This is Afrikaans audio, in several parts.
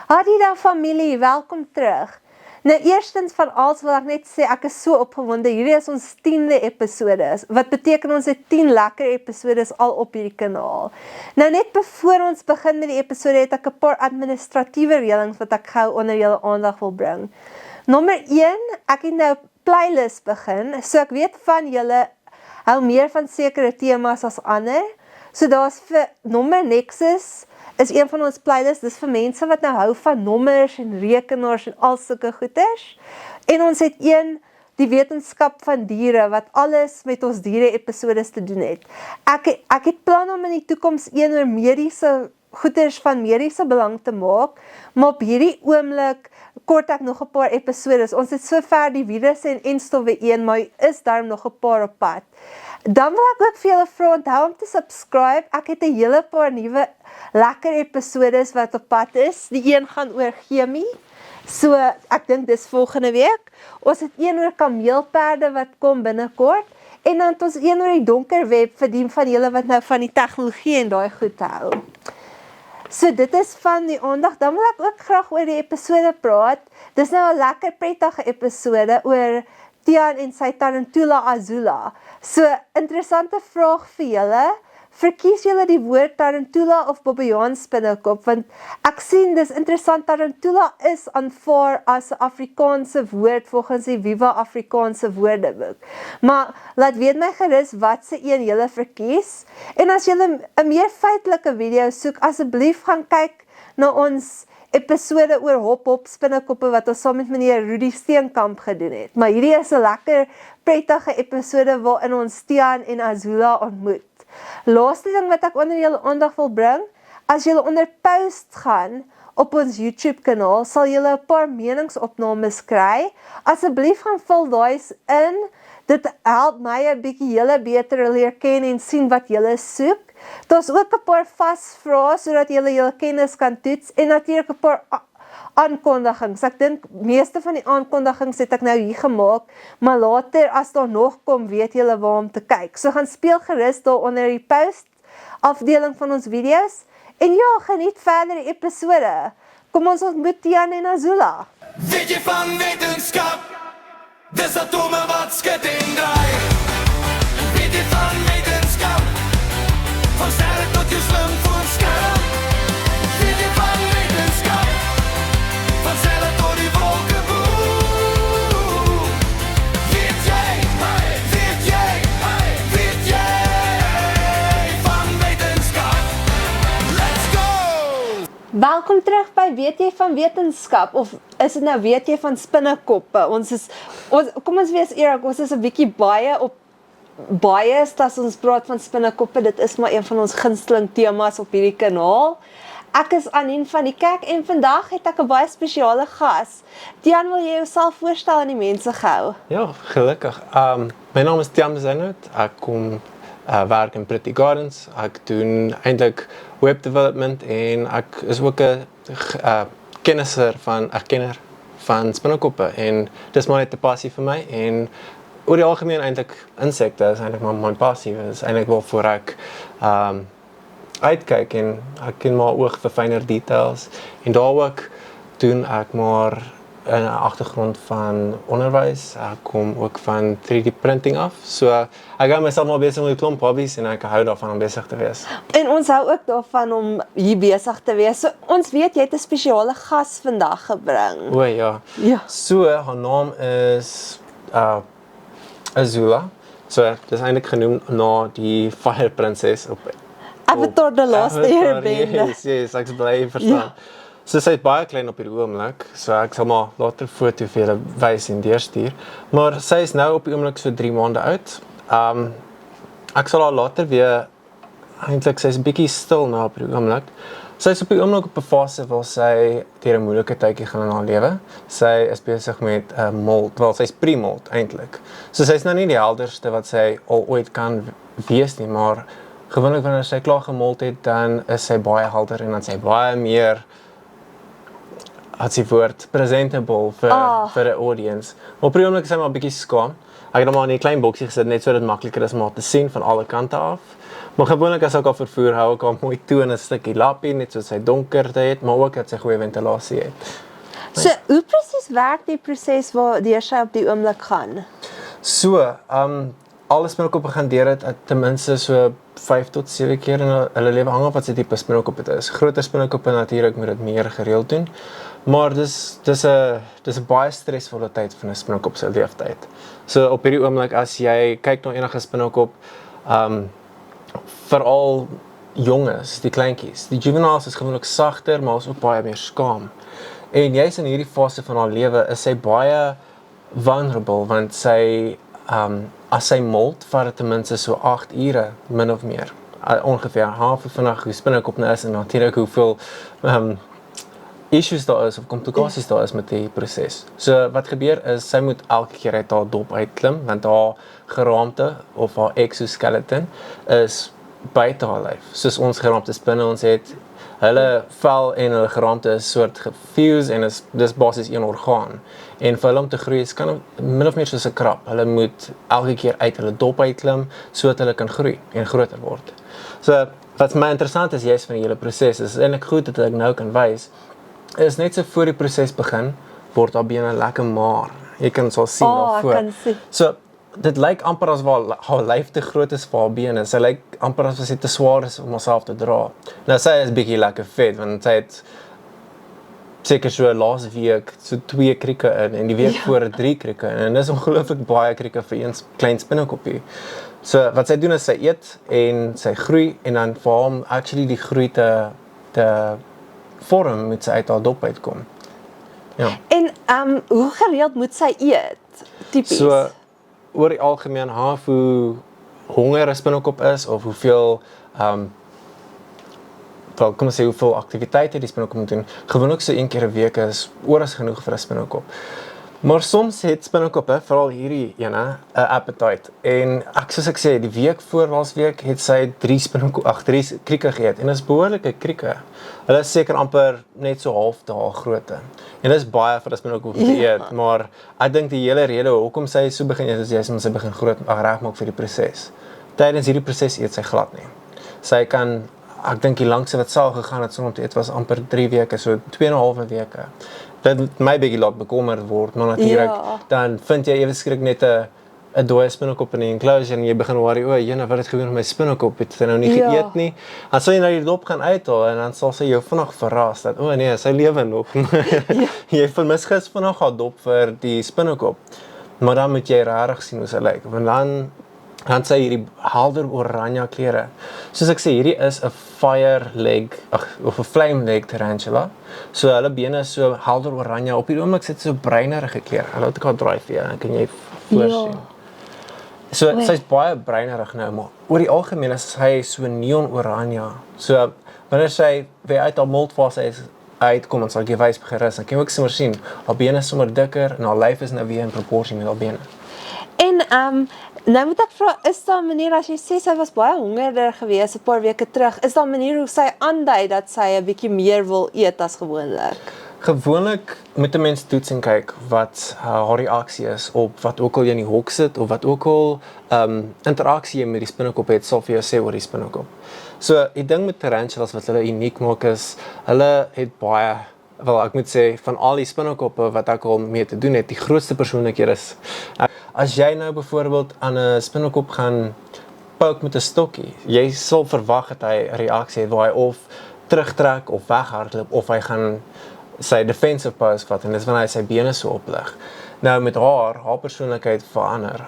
Hadida familie, welkom terug. Nou eerstens van alles wil ek net sê, ek is so opgewonde, hierdie is ons 10de episode, wat beteken ons het 10 lekker episodes al op hierdie kanaal. Nou net voor ons begin met die episode het ek 'n paar administratiewe reëlings wat ek gou onder julle aandag wil bring. Nommer 1, ek het nou playlist begin, so ek weet van julle hou meer van sekere temas as ander, so daar's vir nommer Nexus, is een van ons playlists, dis vir mense wat nou hou van nommers en rekenaars en al sulke goeders. En ons het een, die wetenskap van diere, wat alles met ons diere episodes te doen het. Ek het plan om in die toekoms een oor mediese goeders van mediese belang te maak, maar op hierdie oomblik kort ek nog 'n paar episodes. Ons het sover die virusse en enstowwe een, maar is daar nog 'n paar op pad. Dan wil ek ook vir julle vra, onthou om te subscribe. Ek het 'n hele paar nuwe lekker episodes wat op pad is. Die een gaan oor chemie. So ek dink dis volgende week. Ons het een oor kameelperde wat kom binnekort. En dan het ons een oor die donker web vir die van julle wat nou van die tegnologie en daai goed hou. So dit is van die aandag. Dan wil ek ook graag oor die episode praat. Dis nou 'n lekker prettige episode oor Tiaan en sy Tarantula Azula. So, interessante vraag vir julle. Verkies julle die woord Tarantula of Bobbejaan spinnekop? Want ek sien dis interessant, Tarantula is aanvaar as 'n Afrikaanse woord volgens die Viva Afrikaanse Woordeboek. Maar laat weet my gerus wat se een julle verkies. En as julle 'n meer feitelike video soek, asseblief gaan kyk na ons episode oor hop spinnekoppe wat ons saam met meneer Rudy Steenkamp gedoen het. Maar hierdie is 'n lekker prettige episode waarin ons Tiaan en Azula ontmoet. Laaste ding wat ek onder julle aandag wil bring, as julle onder post gaan op ons YouTube kanaal, sal julle 'n paar meningsopnames kry. Asseblief gaan vul daai in. Dit help my 'n bietjie julle beter leer ken en sien wat julle soek. Daar's ook 'n paar vasvrae sodat julle julle kennis kan toets en natuurlik 'n paar aankondigings. Ek dink meeste van die aankondigings het ek nou hier gemaak, maar later as daar nog kom, weet julle waar om te kyk. So gaan speel gerus daar onder die post afdeling van ons video's. En ja, geniet verder die episode. Kom ons ontmoet Tiaan en Azula. Weet jy van wetenskap? Dis atome wat skud en draai. Weet jy van wetenskap? Van sterre tot jou slim voorstel. Weet jy van wetenskap? Van selle tot die wolke boe. Weet jy van wetenskap? Let's go! Welkom terug by Weet jy van wetenskap, of is dit nou weet jy van spinnekoppe? Kom ons wees eerlik, ons is 'n bietjie baie as ons praat van spinnekoppe, dit is maar een van ons gunsteling temas op hierdie kanaal. Ek is Anien van die Kerk en vandag het ek 'n baie spesiale gas. Tiaan, wil jy jouself voorstel aan die mense gehou? Ja, gelukkig. My naam is Tiaan Bezuidenhout. Ek kom werk in Pretty Gardens. Ek doen eintlik web development en ek is ook 'n kenner van spinnekoppe en dis maar net 'n passie vir my en oor die algemeen eintlik insekte is eintlik maar my passie. Dit is eintlik waarvoor ek uitkyk en ek ken maar oog vir fynere details en daar ook doen ek maar 'n agtergrond van onderwys. Ek kom ook van 3D printing af. So ek hou myself maar besig met 'n klomp hobbies en ek hou daarvan om besig te wees. En ons hou ook daarvan om hier besig te wees. So ons weet jy het 'n spesiale gas vandag gebring. O ja. Ja. So haar naam is Azula. So dis eintlik genoem na die Fire Princess op Avatar The Last Airbender. Yes, ek is bly verstaan. Ja. So sy is baie klein op hierdie oomblik, so ek sal maar later 'n foto vir julle wys en deurstuur. Maar sy is nou op die oomblik so 3 maande oud. Ek sal haar later weer, eintlik sy is 'n bietjie stil nou op die oomblik. Sy is op die oomblik op 'n fase waar sy deur 'n moeilike tydjie gaan in haar lewe. Sy is besig met 'n molt, wel sy's pre-molt eintlik. So sy's nou nie die helderste wat sy al ooit kan wees nie, maar gewoonlik wanneer sy klaar gemolt het, dan is sy baie helder en dan sy baie meer presentable vir 'n audience. Maar op die oomblik is sy maar 'n bietjie skaam. Ek het hom maar in 'n klein boksie gesit net sodat dit makliker is om haar te sien van alle kante af. Maar gewoonlik as ek al vervoer, hou ek al mooi toe in 'n stukkie lappie, net soos hy donkerte het, maar ook dat sy goeie ventilasie het. So, hoe presies werk die proses waardeur sy op die oomblik gaan? So, alle spinnekoppe gaan deur dit ten minste so 5 tot 7 keer in hulle lewe, hang af wat se tipe spinnekop dit is. Groter spinnekoppe natuurlik moet dit meer gereeld doen. Maar dis 'n baie stresvolle tyd van 'n spinnekop se leeftyd. So op hierdie oomblik as jy kyk na enige spinnekop, veral jonges, die kleintjies. Die juveniles is gewoonlik sagter, maar is ook baie meer skaam. En jy's in hierdie fase van haar lewe is sy baie vulnerable want sy as sy molt vat dit ten minste so 8 ure min of meer. Ongeveer half van 'n spinnekop nou is en natuurlik hoeveel issues daar is of komplikasies daar is met die proses. So wat gebeur is sy moet elke keer uit haar dop uitklim want haar geraamte of haar exoskeleton is buite haar lyf. Soos ons geraamte spinne ons het hulle vel en hulle geraamte is soort gefuse en dis basies een orgaan. En vir hulle om te groei kan min of meer soos 'n krab. Hulle moet elke keer uit hulle dop uitklim sodat hulle kan groei en groter word. So wat vir my interessant is juist van die hele proses is eintlik goed dat ek nou kan wys is net so voor die proses begin word haar bene lekker maar. Jy kan sal sien daarvoor. Kan sien. So dit lyk amper as haar lyf te groot is vir haar bene. Sy lyk amper as sy te swaar is om haarself te dra. Nou sy is bietjie lekker vet want sy het seker so laas week so 2 krieke en die week voor 3 krieke en dis ongelooflik baie krieke vir een klein spinnekoppie. So wat sy doen is sy eet en sy groei en dan vir hom actually die groei te vorm moet sy uit haar dop uitkom. Ja. En hoe gereeld moet sy eet? Tipies. So oor die algemeen half hoe honger 'n spinnekop is of hoeveel kom ons sê hoeveel aktiwiteite die spinnekop moet doen. Gewoonlik so 1 keer 'n week is oor as genoeg vir 'n spinnekop. Maar soms het spinnekoppe, veral hierdie ene, 'n appetite. En soos ek sê, die week voor laasweek het sy 3 krieke geëet en dit is behoorlike krieke. Hulle is seker amper net so half daal grootte. En dit is baie vir 'n spinnekop om te eet, maar ek dink die hele rede hoekom sy so begin eet is jy sy begin groot regmaak vir die proses. Tydens hierdie proses eet sy glad nie. Sy kan ek dink die langste wat sou gegaan het sonder om te eet was amper 3 weke, so 2,5 weke. Dit my bietjie laat bekommerd word, maar natuurlik dan vind jy ewe skrik net 'n dooie spinnekop in die enclosure en jy begin worry, o, jene, wat het gebeur met my spinnekop? Het sy nou nie geëet nie? Dan sal jy nou die dop gaan uithaal en dan sal sy jou vinnig verras dat, o nee, sy lewe nog. Jy vermis vinnig haar dop vir die spinnekop. Maar dan moet jy regtig sien hoe sy lyk, want dan sy hierdie helder oranje klere. Soos ek sê, hierdie is 'n fire leg of 'n flame leg tarantula. So hulle bene is so helder oranje. Op die oomblik sit so bruinerige klere. Hulle het ek draai vir jou, dan kan jy voorsien. So sy's baie bruinerig nou, maar oor die algemeen is hy so neon oranje. So wanneer sy weer uit haar moltfase uitkom en sal ek wys gerus, dan kan jy ook sommer sien, haar bene is sommer dikker en haar lyf is nou weer in proporsie met haar bene. En nou moet ek vra, is daar 'n manier as jy sê sy was baie hongerder gewees 'n paar weke terug, is daar 'n manier hoe sy aandui dat sy 'n bietjie meer wil eet as gewoonlik? Gewoonlik moet 'n mens toets en kyk wat haar reaksie is op wat ook al jy in die hok sit of wat ook al interaksie jy met die spinnekop het, sal vir jou sê oor die spinnekop. So die ding met tarantulas wat hulle uniek maak is, hulle het baie, wel ek moet sê, van al die spinnekoppe wat ek al mee te doen het, die grootste persoonlikheid is, as jy nou byvoorbeeld aan 'n spinnekop gaan poke met 'n stokkie, jy sal verwag dat hy 'n reaksie het waar hy of terugtrek of weghardloop of hy gaan sy defensive pose vat en dis wanneer hy sy bene so oplig. Nou met haar persoonlikheid verander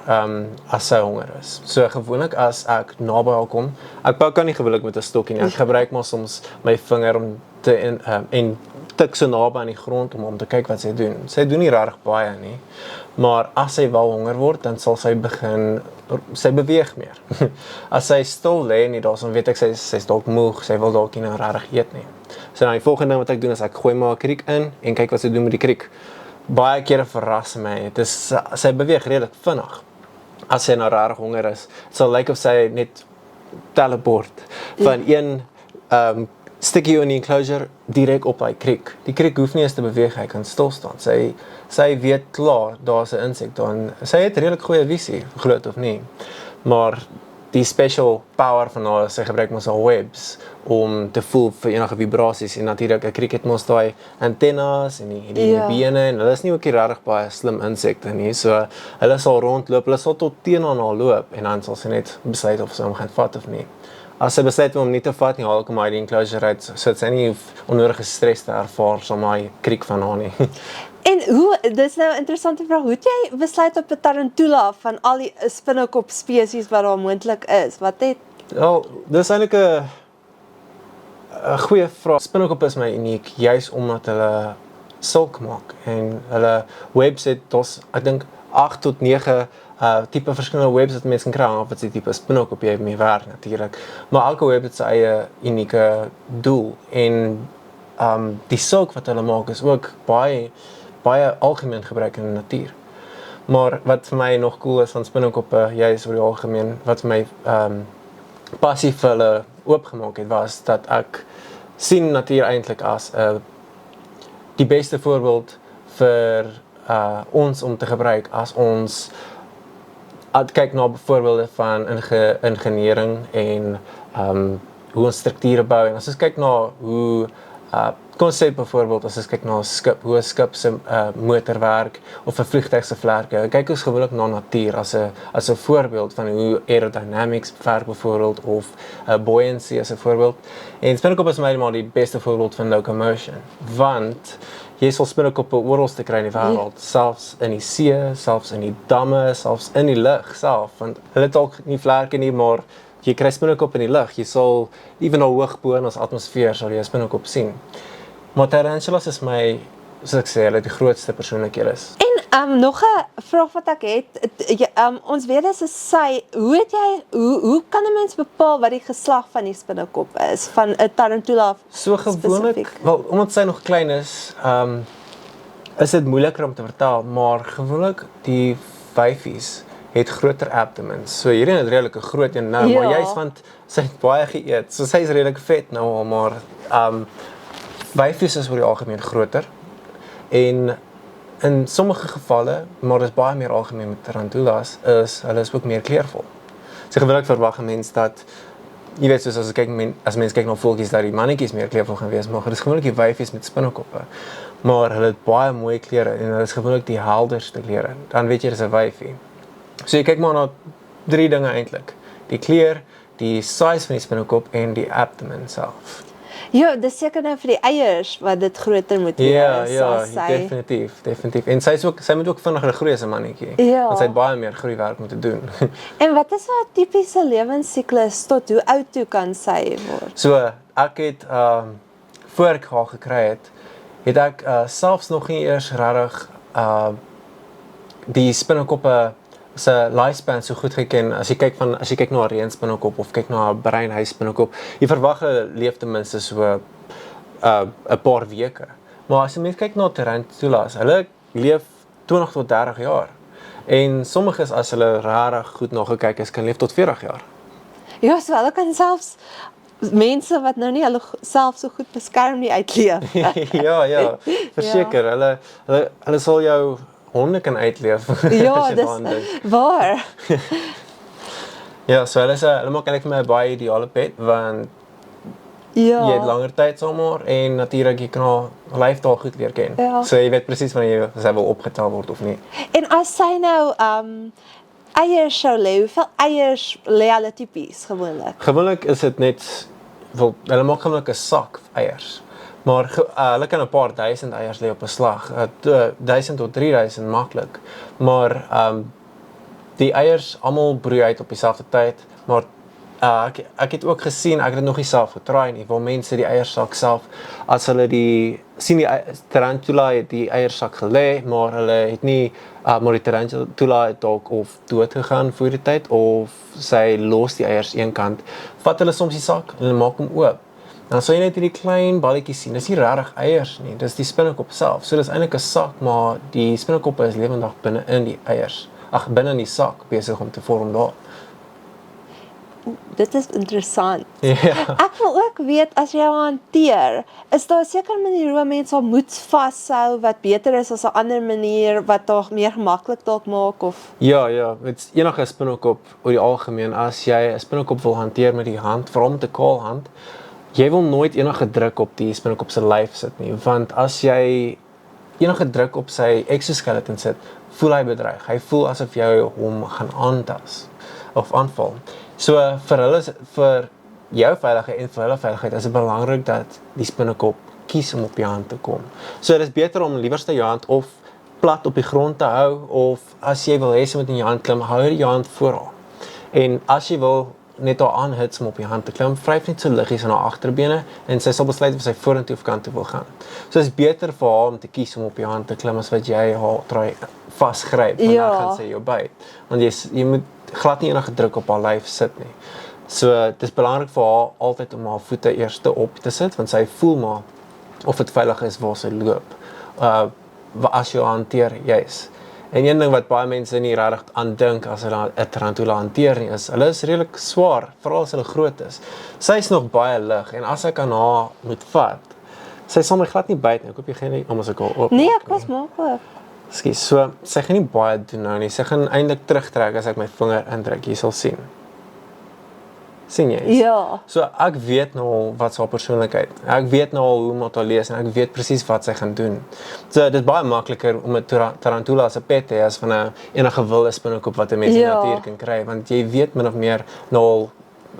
as sy honger is. So gewoonlik as ek naby haar kom, ek poke nie gewoonlik met 'n stokkie nie. Ek gebruik maar soms my vinger om te en tik so naby aan die grond om te kyk wat sy doen. Sy doen nie regtig baie nie. Maar as sy wel honger word, dan sal sy beweeg meer. As sy stil lê nie daarson weet ek sy's dalk moeg, sy wil dalk nie nou regtig eet nie. So dan die volgende ding wat ek doen is ek gooi maar 'n kriek in en kyk wat sy doen met die kriek. Baie kere verras my. Sy beweeg redelik vinnig. As sy nou regtig honger is, sal lyk of sy net teleport van een stukkie in die enclosure direk op hy kriek. Die kriek hoef nie eens te beweeg, hy kan stil staan. Sy weet klaar, daar's 'n insek daar en sy het redelik goeie visie, groot of nie. Maar die special power van hulle, sy gebruik mos al webs om te voel vir enige vibrasies en natuurlik 'n kriek het mos daai antennes en die bene en hulle is nie ook nie regtig baie slim insekte nie. So hulle sal rondloop, hulle sal tot teenoor haar loop en dan sal sy net besluit of sy hom gaan vat of nie. As sy besluit om hom nie te vat nie, haal ek hom uit die enclosure uit, sodat sy nie onnodige stres te ervaar saam met daai kriek van haar nie. En dis nou 'n interessante vraag, hoe het jy besluit op 'n tarantula van al die spinnekop spesies wat daar moontlik is? Wat het Dis eintlik 'n goeie vraag. Spinnekop is my uniek, juis omdat hulle silk maak en hulle webs het ek dink 8 tot 9 tipe verskillende webs wat mense kan kry af wat se tipe spinnekop jy mee werk natuurlik. Maar elke web het sy eie unieke doel en die silk wat hulle maak is ook baie algemeen gebruik in die natuur. Maar wat vir my nog cool is van spinnekoppe, juis oor die algemeen, wat vir my passie vir hulle oopgemaak het, was dat ek sien natuur eintlik as die beste voorbeeld vir ons om te gebruik as ons kyk na voorbeelde van ingenieuring en hoe ons strukture bou en as ons kyk na hoe konsep byvoorbeeld as ons kyk na 'n skip, hoe 'n skip se motor werk of 'n vliegtuig se vlerke. Kyk ons gewoonlik na natuur as 'n voorbeeld van hoe aerodynamics werk byvoorbeeld of buoyancy as 'n voorbeeld. En spinnekop is my maar die beste voorbeeld van locomotion, want jy sal spinnekoppe oral te kry in die wêreld, selfs in die see, selfs in die damme, selfs in die lug self, want hulle het ook nie vlerke nie, maar jy kry spinnekop in die lug. Jy sal ewen al hoog bo in ons atmosfeer sal jy 'n spinnekop sien. Maar tarantulas is my, soos ek sê, hulle die grootste persoonlikhede is. En nog 'n vraag wat ek het, ons weet dis 'n sy, hoe kan 'n mens bepaal wat die geslag van die spinnekop is, van 'n tarantula So gewoonlik, wel, omdat sy nog klein is dit moeiliker om te vertel, maar gewoonlik die wyfies het groter abdomens. So hierdie het redelik 'n groot een nou, maar juist want sy het baie geëet. So sy is redelik vet nou, maar wyfies is oor die algemeen groter. En in sommige gevalle, maar dit is baie meer algemeen met tarantulas, hulle is ook meer kleurvol. So gewoonlik verwag 'n mens dat jy weet soos as mens kyk na voeltjies dat die mannetjies meer kleurvol gaan wees, maar dit is gewoonlik die wyfies met spinnekoppe. Maar hulle het baie mooi kleure en hulle is gewoonlik die helderste kleure. Dan weet jy dis 'n wyfie. So jy kyk maar na 3 dinge eintlik. Die kleur, die size van die spinnekop en die abdomen self. Ja, dis seker nou vir die eiers wat dit groter moet wees. Ja, definitief. En sy moet ook vinniger groei as 'n mannetjie. Ja. Want sy het baie meer groeiwerk moet doen. En wat is 'n tipiese lewensiklus tot hoe oud toe kan sy word? So, ek het voor ek haar gekry het ek selfs nog nie eers regtig die spinnekoppe se lifespan so goed geken. As jy kyk na 'n reënspinnekop of kyk na 'n breinhuisspinnekop, jy verwag hulle leef ten minste so 'n paar weke. Maar as jy mens kyk na tarantulas, hulle leef 20 tot 30 jaar. En sommiges as hulle regtig goed nagekyk is, kan leef tot 40 jaar. Ja, so hulle kan selfs mense wat nou nie hulle self so goed beskerm nie uitleef. ja, verseker. Hulle sal jou honde kan uitleef. Ja, dis waar. Ja, so hulle maak eintlik vir my 'n baie ideale pet, want jy het langer tyd saam met haar en natuurlik jy kan haar leefdae goed leer ken. Ja. So jy weet presies wanneer sy wil opgetel word of nie. En as sy nou eiers sou lê, hoeveel eiers lê hulle tipies gewoonlik? Gewoonlik is dit net, hulle maak gewoonlik 'n sak eiers. Maar hulle kan 'n paar duisend eiers lê op 'n slag, 1000 tot 3000 maklik. Maar die eiers almal broei uit op dieselfde tyd, maar ek het ook gesien, ek het dit nog nie self getraai nie, waar mense die eiersak self, as hulle die tarantula het die eiersak gelê, maar hulle het nie, maar die tarantula het dalk of dood gegaan voor die tyd, of sy los die eiers een kant, vat hulle soms die sak en hulle maak hom oop. Dan sal jy net hierdie klein balletjies sien, dis nie regtig eiers nie, dis die spinnekop self. So dis eintlik 'n sak, maar die spinnekoppe is lewendig binne in die eiers. Binne in die sak besig om te vorm daar. dit is interessant. Ja. Ek wil ook weet, as jy haar hanteer, is daar 'n sekere manier hoe mense haar moed vashou wat beter is as 'n ander manier wat haar meer gemaklik dalk maak of Ja, met enige spinnekop oor die algemeen, as jy 'n spinnekop wil hanteer met die hand, veral met 'n kaal hand, jy wil nooit enige druk op die spinnekop se lyf sit nie, want as jy enige druk op sy exoskeleton sit, voel hy bedreig. Hy voel asof jy hom gaan aantas of aanval. So vir jou veiligheid en vir hulle veiligheid is dit belangrik dat die spinnekop kies om op jou hand te kom. So dit is beter om liewerste jou hand of plat op die grond te hou, of as jy wil hê sy moet in jou hand klim, hou jy jou hand voor haar. En as jy wil net haar aanhits om op jou hand te klim, vryf net so liggies aan haar agterbene en sy sal besluit of sy vorentoe of kant toe wil gaan. So dit is beter vir haar om te kies om op jou hand te klim as wat jy haar try vasgryp, want dan gaan sy jou byt. Want jy moet glad nie enige druk op haar lyf sit nie. So dit is belangrik vir haar altyd om haar voete eerste op te sit, want sy voel maar of dit veilig is waar sy loop. As jy haar hanteer, juis. En een ding wat baie mense nie regtig aan dink as hulle 'n tarantula hanteer nie, is hulle is redelik swaar, veral as hulle groot is. Sy is nog baie lig en as ek aan haar moet vat, sy sal my glad nie byt nie. Ek hoop jy gaan nie omdat ek al oop. nee, ek was maak ook. Skus, so sy gaan nie baie doen nou nie. Sy gaan eintlik terugtrek as ek my vinger indruk. Jy sal sien. Sien jy? Ja. So ek weet nou al wat sy persoonlikheid. Ek weet nou al hoe om haar te lees en ek weet presies wat sy gaan doen. So dit is baie makliker om 'n tarantula as 'n pet te hê as van 'n enige wilde spinnekop wat 'n mens in die natuur kan kry, want jy weet min of meer nou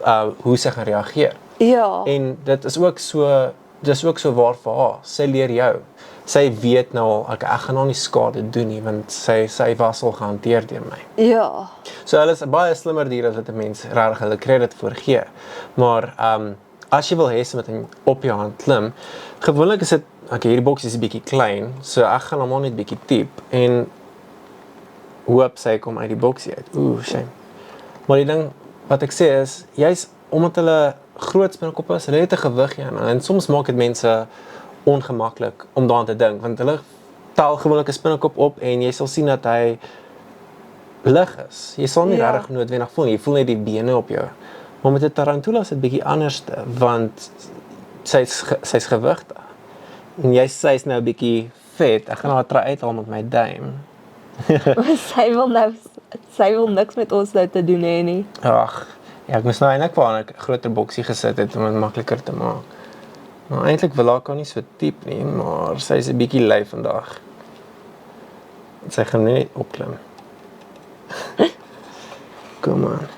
al hoe sy gaan reageer. Ja. En dit is ook so waar vir haar. Sy leer jou. Sy weet nou al ek gaan haar nie skade doen nie, want sy was al gehanteer deur my. Ja. So hulle is 'n baie slimmer dier as wat 'n mens regtig hulle krediet voor gee. Maar as jy wil hê sy moet op jou hand klim, gewoonlik is dit hierdie boksie is 'n bietjie klein, so ek gaan hom net bietjie diep en hoop sy kom uit die boksie uit. Shame. Maar die ding wat ek sê is, jy's omdat hulle groot spinnekoppe is, hulle het 'n gewig en soms maak dit mense ongemaklik om daaraan te dink, want hulle tel gewoonlik 'n spinnekop op en jy sal sien dat hy lig is. Jy sal nie regtig noodwendig voel nie, jy voel net die bene op jou. Maar met 'n tarantula is dit bietjie anderste, want sy's gewigtig. En sy's nou 'n bietjie vet. Ek gaan haar try uithaal met my duim. sy wil niks met ons nou te doen hê nie. Ag, ja, ek moes nou eintlik waar 'n groter boksie gesit het om dit makliker te maak. Maar eintlik wil haar kan nie so diep nie, maar sy's 'n bietjie lui vandag. Sy gaan net opklim. Kom aan.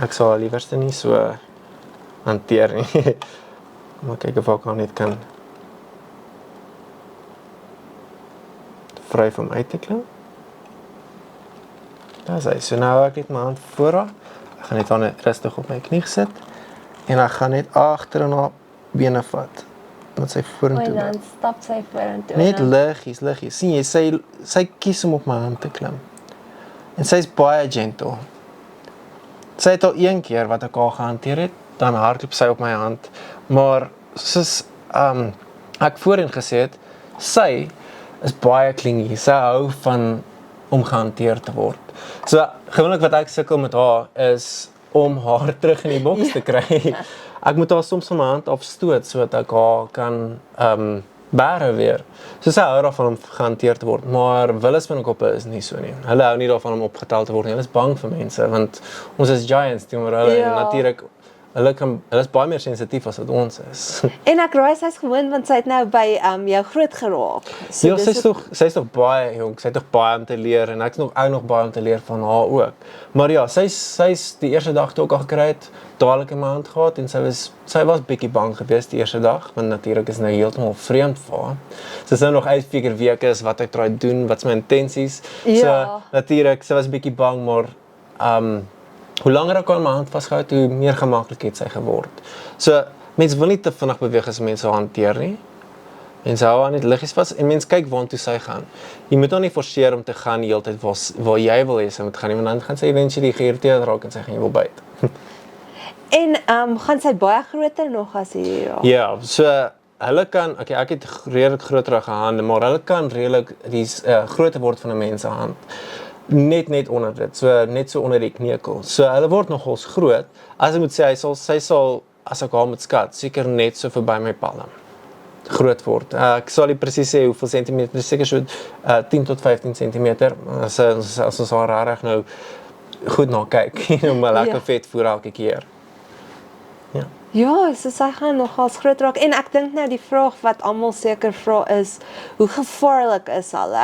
Ek sal liewerste nie so hanteer nie. Maar kyk of ek net kan vryf om uit te klim. Daar is hy. So nou ek net my hand voor haar. Ek gaan net haar rustig op my knie sit. En ek gaan net agter in haar bene vat. Met sy vorentoe. En dan stap sy vorentoe. Net liggies. Sien jy, sy kies om op my hand te klim. En sy's baie gentle. Sy het al een keer wat ek haar gehanteer het, dan hardloop sy op my hand. Maar soos ek voorheen gesê het, sy is baie clingy. Sy hou van om gehanteer te word. So gewoonlik wat ek sukkel met haar is om haar terug in die boks te kry. Ek moet haar soms van my hand afstoot sodat ek haar kan bære weer. So sy hou daarvan om gehanteer te word, maar wilde spinnekoppe is nie so nie. Hulle hou nie daarvan om opgetel te word nie. Hulle is bang vir mense, want ons is giants teenoor hulle en natuurlik hulle is baie meer sensitief as wat ons is. En ek raai sy's gewoond want sy het nou by jou groot geraak. So ja, sy's nog baie jong, sy het nog baie om te leer en ek's nog baie om te leer van haar ook. Maar ja, sy's die eerste dag toe ook al gekry het, dadelik in my hand gehad en sy was bietjie bang geweest die eerste dag, want natuurlik is nou heeltemal vreemd vir haar. So sy nog uitfigure wie ek is, wat ek try doen, wat is my intensies. So natuurlik, sy was bietjie bang, maar hoe langer ek aan my hand vasgehou het, hoe meer gemaklik het sy geword. So mense wil nie te vinnig beweeg as mense haar hanteer nie. Mense hou haar net liggies vas en mense kyk waartoe sy gaan. Jy moet haar nie forceer om te gaan die hele tyd waar jy wil hê sy moet gaan nie, want dan gaan sy eventually geïrriteerd raak en sy gaan jou wil byt. En gaan sy baie groter nog as hierdie raak? Ja, so hulle kan, ek het redelik groter hande, maar hulle kan redelik groter word van 'n mens se hand. net onder dit, so net so onder die knekel. So hulle word nogals groot. As ek moet sê, sy sal as ek haar moet skat, seker net so verby my palm groot word. Ek sal nie presies sê hoeveel centimeter, seker so 10 tot 15 centimeter. As ons haar regtig nou goed na kyk, om 'n lekker vet voer elke keer. Ja. Ja, so sy gaan nogals groot raak. En ek dink nou die vraag wat almal seker vra is, hoe gevaarlik is hulle?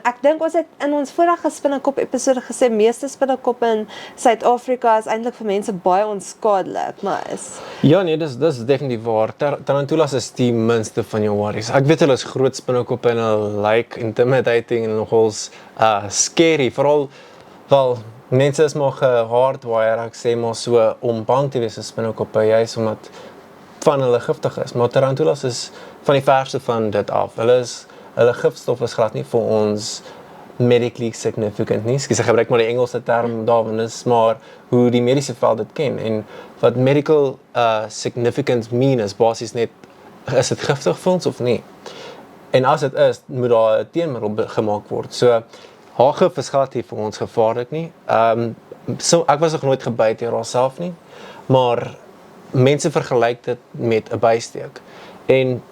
Ek dink ons het in ons vorige spinnekop episode gesê, meeste spinnekoppe in Suid-Afrika is eintlik vir mense baie onskadelik, maar is... Ja nee, dis definitief waar. Tarantulas is die minste van jou worries. Ek weet hulle is groot spinnekoppe en hulle like intimidating en nogals scary, veral wel mense is maar gehardwire, ek sê maar so, om bang te wees vir spinnekoppe, juist omdat van hulle giftig is. Maar tarantulas is van die verste van dit af. Hulle gifstof is glad nie vir ons medically significant nie. Ek gebruik maar die Engelse term daarvan, is maar hoe die mediese veld dit ken. En wat medical significant mean is basies net, is dit giftig vir ons of nie? En as dit is, moet daar 'n teenmiddel gemaak word. So, haargif is glad nie vir ons gevaarlik nie. Ek was nog nooit gebyt deur haarself nie, maar mense vergelyk dit met 'n bysteek. En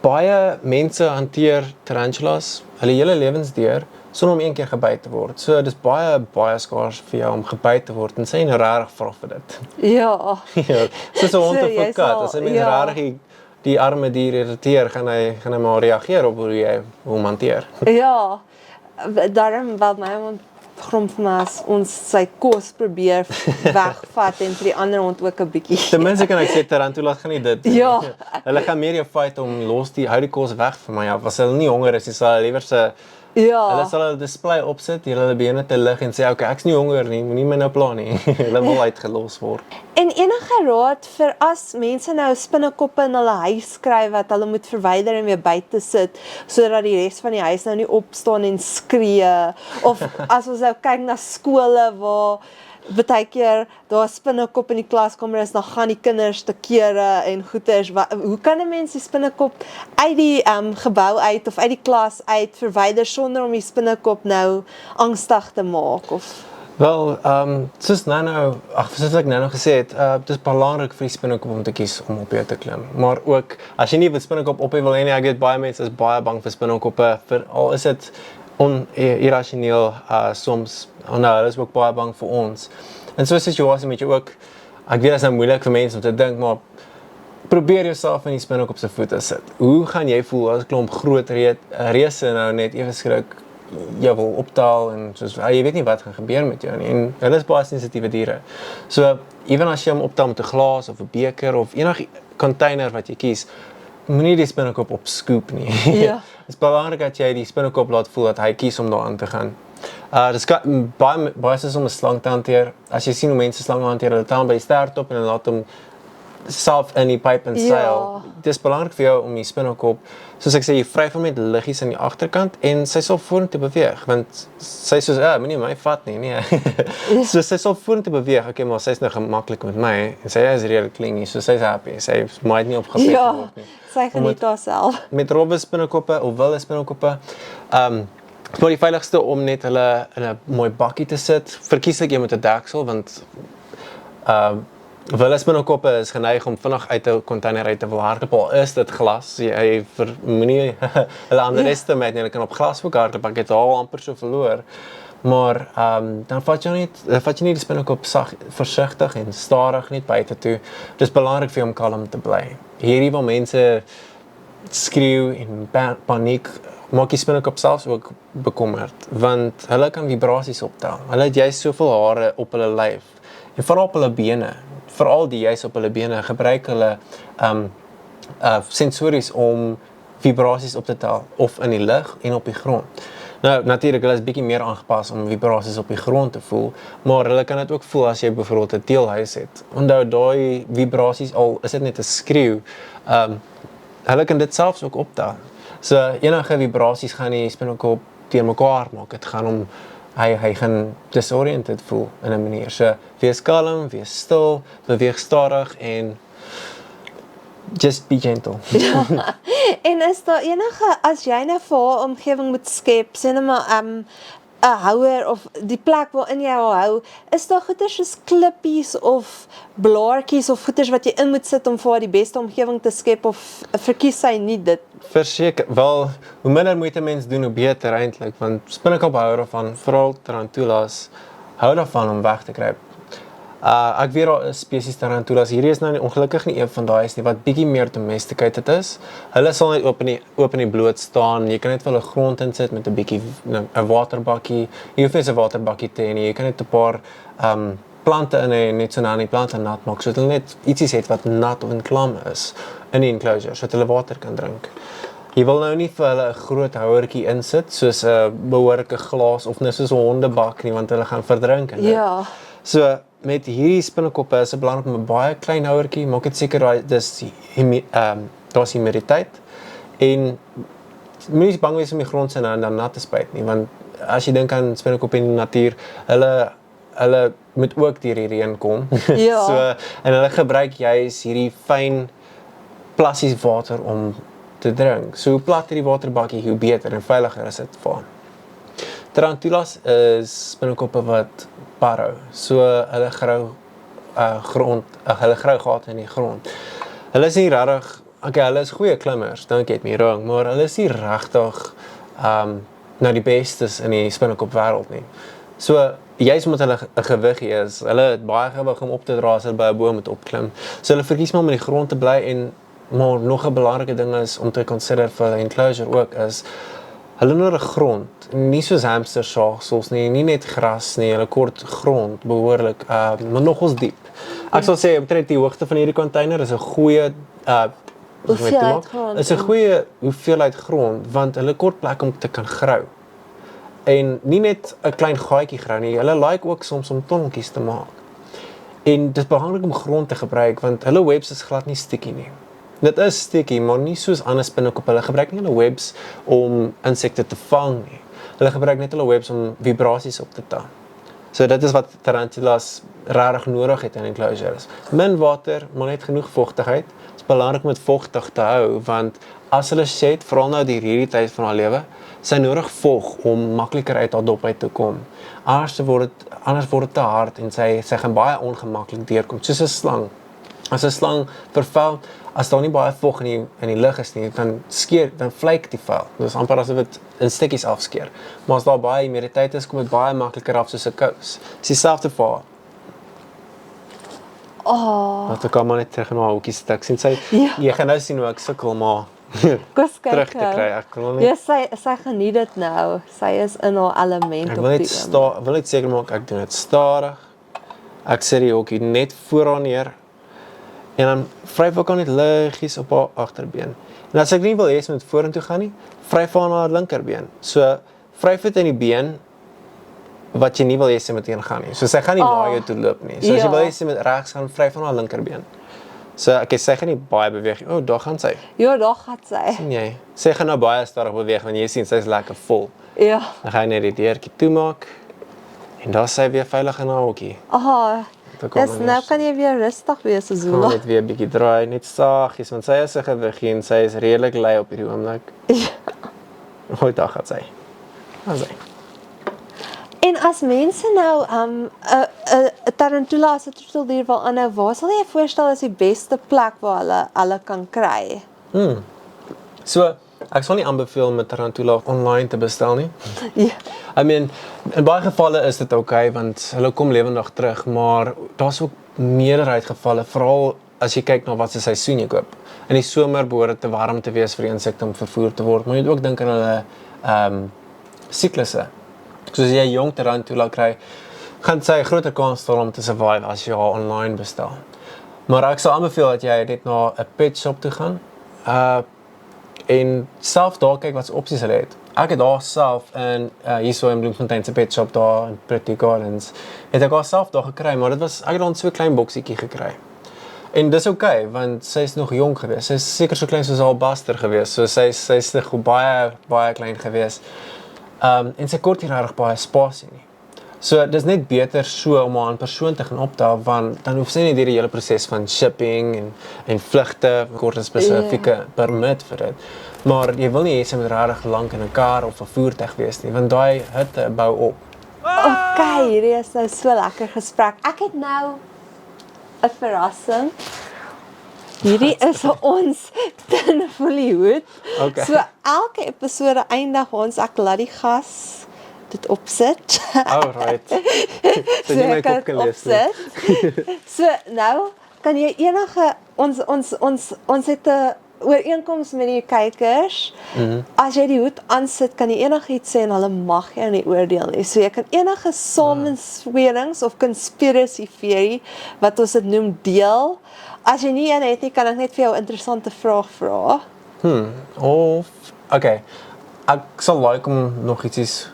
baie mense hanteer tarantulas hulle hele lewens deur sonder om een keer gebyt te word. So dis baie skaars vir jou om gebyt te word en sy nou regtig vra vir dit. Ja. Ja, soos 'n hond of 'n jy kat, sal- as 'n mens ja. regtig die arme dier irriteer, gaan hy maar reageer op hoe jy hom hanteer. Ja, daarom wil my hond gromp vir my as ons sy kos probeer wegvat en vir die ander hond ook 'n bietjie. Ten minste kan ek sê tarantulas gaan nie dit doen. Ja. Hulle gaan meer jou fight om hou die kos weg van my af. As hulle nie honger is, sal hulle liewer se Ja. hulle sal hulle display opsit, hier hulle bene te lig en sê, "Oké, ek's nie honger nie, moenie my nou pla nie." Hulle wil uitgelos word. En enige raad vir as mense nou spinnekoppe in hulle huis kry wat hulle moet verwyder en weer buite sit, sodat die res van die huis nou nie opstaan en skree, of as ons nou kyk na skole waar baie keer daar spinnekop in die klaskamer is, dan gaan die kinders te kere en goeters. Hoe kan 'n mens die spinnekop uit die gebou uit of uit die klas uit verwyder sonder om die spinnekop nou angstig te maak of Wel, soos ek nou gesê het, dit is belangrik vir die spinnekop om te kies om op jou te klim. Maar ook, as jy nie vir spinnekop op wil hê nie, ek weet baie mense is baie bang vir spinnekoppe, al is dit irrasioneel soms, nou, hulle is ook baie bang vir ons. In so 'n situasie moet jy ook, ek weet dit is nou moeilik vir mense om te dink, maar probeer jouself in die spinnekop se voete sit. Hoe gaan jy voel as 'n klomp groot reuse nou net ewe skrik jou wil optaal en soos, jy weet nie wat gaan gebeur met jou nie, en hulle is baie sensitiewe diere. So, ewen as jy hom optaal met 'n glas of 'n beker of enige container wat jy kies, moenie die spinnekop opskoop nie. Ja. Dit is belangrik dat jy die spinnekop laat voel dat hy kies om daarin te gaan. Dis baie soos om 'n slang te hanteer. As jy sien hoe mense slange hanteer, hulle taan by die stertop en hulle laat hom self in die pyp en seil. Ja. Dit is belangrik vir jou om die spinnekop, soos ek sê, jy vryf hom met liggies aan die agterkant en sy sal vorentoe beweeg, want sy soos, moenie my vat nie, nee. So sy sal vorentoe beweeg, okay, maar sy's nou gemaklik met my, en sy is redelik klingie, so sy's happy, sy maak nie opgepet ja, word nie. sy geniet haarself. Met rowwe spinnekoppe of wilde spinnekoppe, maar die veiligste om net hulle in 'n mooi bakkie te sit, verkieslik jy met 'n deksel, want wilde spinnekoppe is geneig om vinnig uit 'n container uit te wil hardloop, al is dit glas, jy moenie hulle underestimate nie, hulle kan op glas ook hardloop, ek het al amper so verloor, maar dan vat jy nie die spinnekop versigtig en stadig net buite toe. Dit is belangrik vir jou om kalm te bly. Hierdie waar mense skreeu en paniek, maak die spinnekop selfs ook bekommerd, want hulle kan vibrasies optel. Hulle het juist soveel hare op hulle lyf, en veral op hulle bene, veral die juist op hulle bene, gebruik hulle sensories om vibrasies op te tel, of in die lug en op die grond. Nou, natuurlik, hulle is bietjie meer aangepas om vibrasies op die grond te voel, maar hulle kan dit ook voel as jy byvoorbeeld 'n teelhuis het. Onthou, daai vibrasies, al is dit net 'n skreeu, hulle kan dit selfs ook optel. So, enige vibrasies gaan die spinnekop teen mekaar maak. Dit gaan om, hy gaan disoriented voel in 'n manier. So, wees kalm, wees stil, beweeg stadig en just be gentle. Ja. En is daar enige, as jy nou vir haar omgewing moet skep, sê net maar, 'n houer of die plek waarin jy hou, is daar goeders soos klippies of blaartjies of goeders wat jy in moet sit om vir haar die beste omgewing te skep of verkies sy nie dit? Verseker, wel, hoe minder moeite mens doen, hoe beter eintlik, want spinnekop hou daarvan, veral tarantulas, hou daarvan om weg te kruip. Ek weet daar is spesies tarantulas, hierdie is nou ongelukkig nie een van daai is nie, wat bietjie meer domesticated is. Hulle sal net op in die bloot staan, jy kan net vir hulle grond insit met 'n bietjie, 'n waterbakkie, jy hoef nie 'n waterbakkie te hê nie, jy kan net 'n paar plante in hê, net so na die plante nat maak, sodat hulle net ietsie het wat nat of in klam is, in die enclosure, sodat hulle water kan drink. Jy wil nou nie vir hulle 'n groot houertjie insit, soos 'n behoorlike glas, of net soos 'n hondebak nie, want hulle gaan verdrink in dit. Ja. So, met hierdie spinnekoppe is dit belangrik om 'n baie klein houertjie, maak dit seker daar's humiditeit, en moenie bang wees om die grond se nou en dan nat te spuit nie, want as jy dink aan spinnekoppe in die natuur, hulle moet ook deur die reën kom. Ja. So, en hulle gebruik juis hierdie fyn plassies water om te drink. So hoe platter die waterbakkie, hoe beter en veiliger is dit vir hom. Tarantulas is spinnekoppe wat burrow. So hulle grou hulle grou gate in die grond. Hulle is nie regtig, okay, hulle is goeie klimmers, don't get me wrong, maar hulle is nie regtig nou die bestes in die spinnekop wêreld nie. So juist omdat hulle 'n gewig is, hulle het baie gewig om op te dra as hulle by 'n boom moet opklim. So hulle verkies maar om in die grond te bly, en maar nog 'n belangrike ding is om te consider vir hulle enclosure ook is hulle nodig grond, nie soos hamstersaagsels nie net gras nie, hulle kort grond behoorlik, maar nogals diep. Ek sal sê omtrent die hoogte van hierdie container is 'n goeie Hoeveelheid grond, is 'n goeie hoeveelheid grond, want hulle kort plek om te kan grou. En nie net 'n klein gaatjie grou nie, hulle like ook soms om tonneltjies te maak. En dit is belangrik om grond te gebruik, want hulle webs is glad nie sticky nie. Dit is sticky, maar nie soos ander spinnekoppe. Hulle gebruik nie hulle webs om insekte te vang nie. Hulle gebruik net hulle webs om vibrasies op te tel. So dit is wat tarantulas regtig nodig het in enclosures. Min water, maar net genoeg vochtigheid. Dit is belangrik om dit vochtig te hou, want as hulle shed, veral nou die hierdie tyd van haar lewe, sy nodig vog om makliker uit haar dop uit te kom. Anders word dit te hard en sy gaan baie ongemaklik deurkom, soos 'n slang. As 'n slang vervuil, as daar nie baie vog in die lug is nie, dan vlyk die vuil. Dit is amper asof dit in stukkies afskeer. Maar as daar baie humiditeit is, kom dit baie makliker af soos 'n kous. Dis dieselfde vir haar. Laat ek maar net terug na haar hoekie stuk. Sien sy, jy gaan nou sien hoe ek sukkel, maar terug te kry. Ek wil net, sy geniet dit nou. Sy is in haar element ek op wil die wil net seker maak, ek doen dit stadig. Ek sit die hokkie net voor haar neer, en dan vryf ek net liggies op haar agterbeen. En as ek nie wil hê sy moet vorentoe gaan nie, vryf haar na haar linkerbeen. So vryf dit in die been wat jy nie wil hê sy moet heen gaan nie. So sy gaan nie na jou toe loop nie. So as jy wil hê sy moet regs gaan, vryf haar na haar linkerbeen. So okay, sy gaan nie baie beweeg nie. Daar gaan sy. Ja, daar gaan sy. Sien jy? Sy gaan nou baie stadig beweeg, want jy sien sy's lekker vol. Ja. Dan gaan jy net die deurtjie toemaak, en daar sy weer veilig in haar hokkie. Nou kan jy weer rustig wees, Zula. Net weer 'n bietjie draai, net saggies, want sy is 'n gewiggie en sy is redelik lui op hierdie oomblik. Hoe daar gaan sy. En as mense nou 'n tarantula as 'n troeteldier wil aanhou, waar sal jy voorstel is die beste plek waar hulle kan kry? So, ek sal nie aanbeveel om 'n tarantula online te bestel nie. Ja. I mean, in baie gevalle is dit okay, want hulle kom lewendig terug, maar daar's ook meerderheid gevalle, veral as jy kyk na wat se seisoen jy koop. In die somer behoort dit te warm te wees vir die insekte om vervoer te word, maar jy moet ook dink aan hulle siklusse. So as jy 'n jong tarantula kry, gaan sy 'n groter kans staan om te survive as jy haar online bestel. Maar ek sal aanbeveel dat jy net na 'n pet shop toe gaan, en self daar kyk wat se opsies hulle het. Ek het daar self hierso in Bloemfontein se pet shop daar in Pretty Gardens, het ek haar self daar gekry, maar ek het dan so 'n klein boksietjie gekry. En dis okay, want sy is nog jong geweest. Sy is seker so klein soos haar Buster geweest. So sy's nog baie klein geweest. En sy kort nie regtig baie spasie nie. So dis net beter so om haar in persoon te gaan optel, want dan hoef sy nie deur die hele proses van shipping en vlugte, kort 'n spesifieke permit vir dit. Maar jy wil nie hê sy moet regtig lank in 'n kar of 'n voertuig wees nie, want daai hitte bou op. Okay, hierdie is nou so lekker gesprek. Ek het nou 'n verrassing. Hierdie is vir ons Tin Fully Hoed. Okay. So elke episode eindig ons, ek laat die gas dit opsit. Alright. So jy my ek kan kop kan dit lees nie. opsit. So nou kan jy enige ons het 'n ooreenkoms met die kykers. As jy die hoed aansit, kan jy enigiets sê en hulle mag jou nie oordeel nie. So jy kan enige samenswerings of conspiracy theory wat ons dit noem deel. As jy nie een het nie, kan ek net vir jou 'n interessante vraag vra. Of okay. Ek sal like om nog iets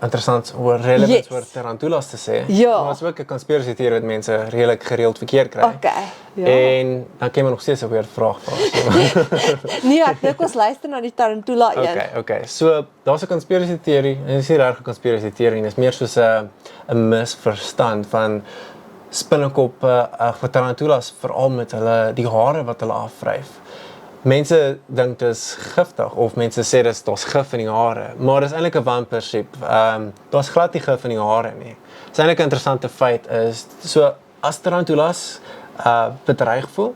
interessants oor relevant oor tarantulas te sê. Ja. Maar dit is ook 'n conspiracy theorie wat mense redelik gereeld verkeerd kry. Okay. Ja. En dan kan jy nog steeds 'n weer vraag vra. Nee, ek dink ons luister na die tarantula een. Okay. So daar's 'n conspiracy theory en dit is nie regtig 'n conspiracy theory, dit is meer soos 'n misverstand van spinnekoppe, vir tarantulas veral met hulle die hare wat hulle afvryf. Mense dink dit is giftig of mense sê daar's gif in die hare, maar dis eintlik 'n wanpersep. Daar's glad nie gif in die hare nie. Dis eintlik 'n interessante feit is so as tarantulas bedreig voel,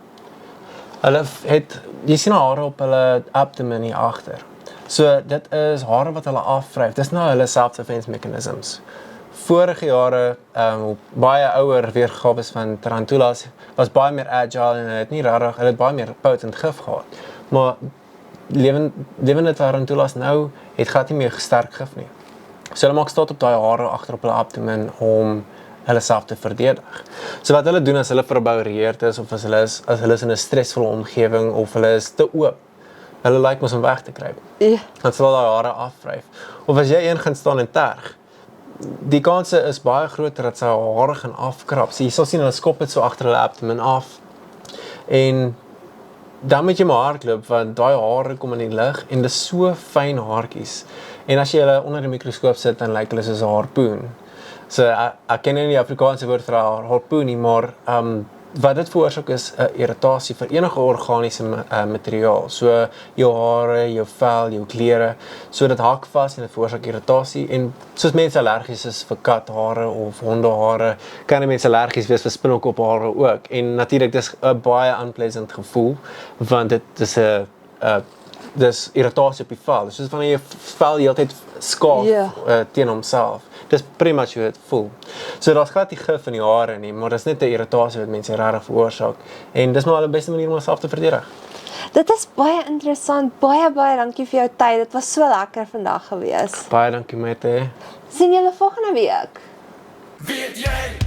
hulle het jy sien hare op hulle abdomen hier agter. So dit is hare wat hulle afvryf. Dis nou hulle self-defense mechanisms. Vorige jare baie ouer weergawe van tarantulas was baie meer agile en hulle het baie meer potent gif gehad. Maar lewende tarantulas nou het glad nie meer sterk gif nie. So hulle maak staat op daai hare agter op hulle abdomen om hulle self te verdedig. So wat hulle doen as hulle verboureerd is of as hulle is in 'n stresvolle omgewing of hulle is te oop. Hulle lyk mos om weg te kruip. Ja. Dan sal daai hare afvryf. Of as jy een gaan staan en terg, die kanse is baie groter dat sy hare gaan afkrap. So jy sal sien hulle skop dit so agter hulle abdomen af. En dan moet jy maar hardloop want daai hare kom in die lug en dis so fyn haartjies. En as jy hulle onder die mikroskoop sit dan lyk hulle soos 'n harpoen. So ek ken nie die Afrikaanse woord vir 'n harpoen nie, maar wat dit veroorsaak is 'n irritasie vir enige organiese materiaal. So jou hare, jou vel, jou klere. So dit hak vas en dit veroorsaak irritasie en soos mense allergies is vir kathare of hondehare, kan mense allergies wees vir spinnekophare ook. En natuurlik dis 'n baie unpleasant gevoel want dit is 'n dis irritasie op die vel. Dis soos wanneer jy vel heeltyd skaaf teen homself. Dis pretty much hoe dit voel. So daar's glad nie gif in die hare nie, maar dis net 'n irritasie wat mense regtig veroorsaak. En dis maar hulle beste manier om homself te verdedig. Dit is baie interessant. Baie dankie vir jou tyd. Dit was so lekker vandag gewees. Baie dankie Mette. Sien julle volgende week. Weet jy